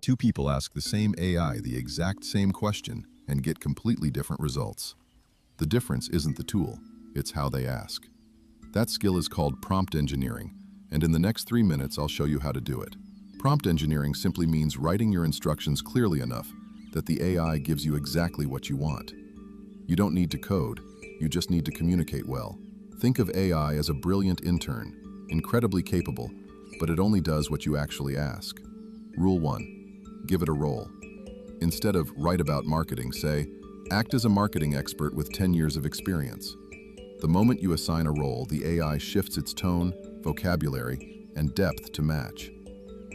Two people ask the same AI the exact same question and get completely different results. The difference isn't the tool, it's how they ask. That skill is called prompt engineering, and in the next 3 minutes I'll show you how to do it. Prompt engineering simply means writing your instructions clearly enough that the AI gives you exactly what you want. You don't need to code, you just need to communicate well. Think of AI as a brilliant intern, incredibly capable, but it only does what you actually ask. Rule 1. Give it a role. Instead of write about marketing, say, act as a marketing expert with 10 years of experience. The moment you assign a role, the AI shifts its tone, vocabulary, and depth to match.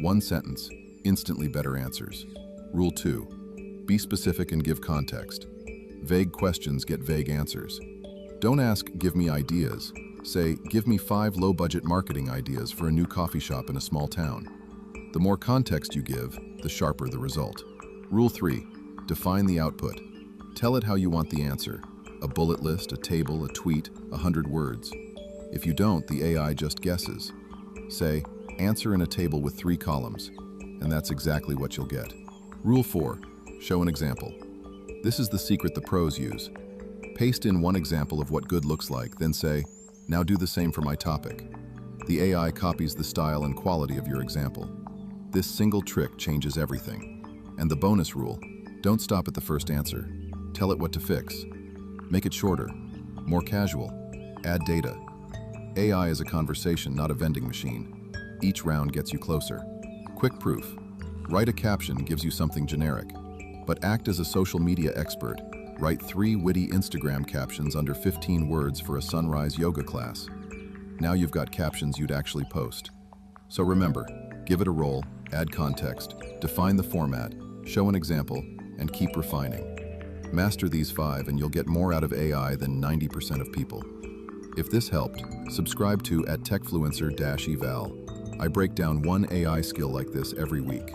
One sentence, instantly better answers. Rule 2. Be specific and give context. Vague questions get vague answers. Don't ask, give me ideas. Say, give me 5 low-budget marketing ideas for a new coffee shop in a small town. The more context you give, the sharper the result. Rule 3. Define the output. Tell it how you want the answer. A bullet list, a table, a tweet, 100 words. If you don't, the AI just guesses. Say, answer in a table with 3 columns, and that's exactly what you'll get. Rule 4. Show an example. This is the secret the pros use. Paste in one example of what good looks like, then say, now do the same for my topic. The AI copies the style and quality of your example. This single trick changes everything. And the bonus rule, don't stop at the first answer. Tell it what to fix. Make it shorter, more casual, add data. AI is a conversation, not a vending machine. Each round gets you closer. Quick proof. Write a caption gives you something generic, but act as a social media expert. Write 3 witty Instagram captions under 15 words for a sunrise yoga class. Now you've got captions you'd actually post. So remember, give it a role, add context, define the format, show an example, and keep refining. Master these 5 and you'll get more out of AI than 90% of people. If this helped, subscribe to @techfluencer-eval. I break down one AI skill like this every week.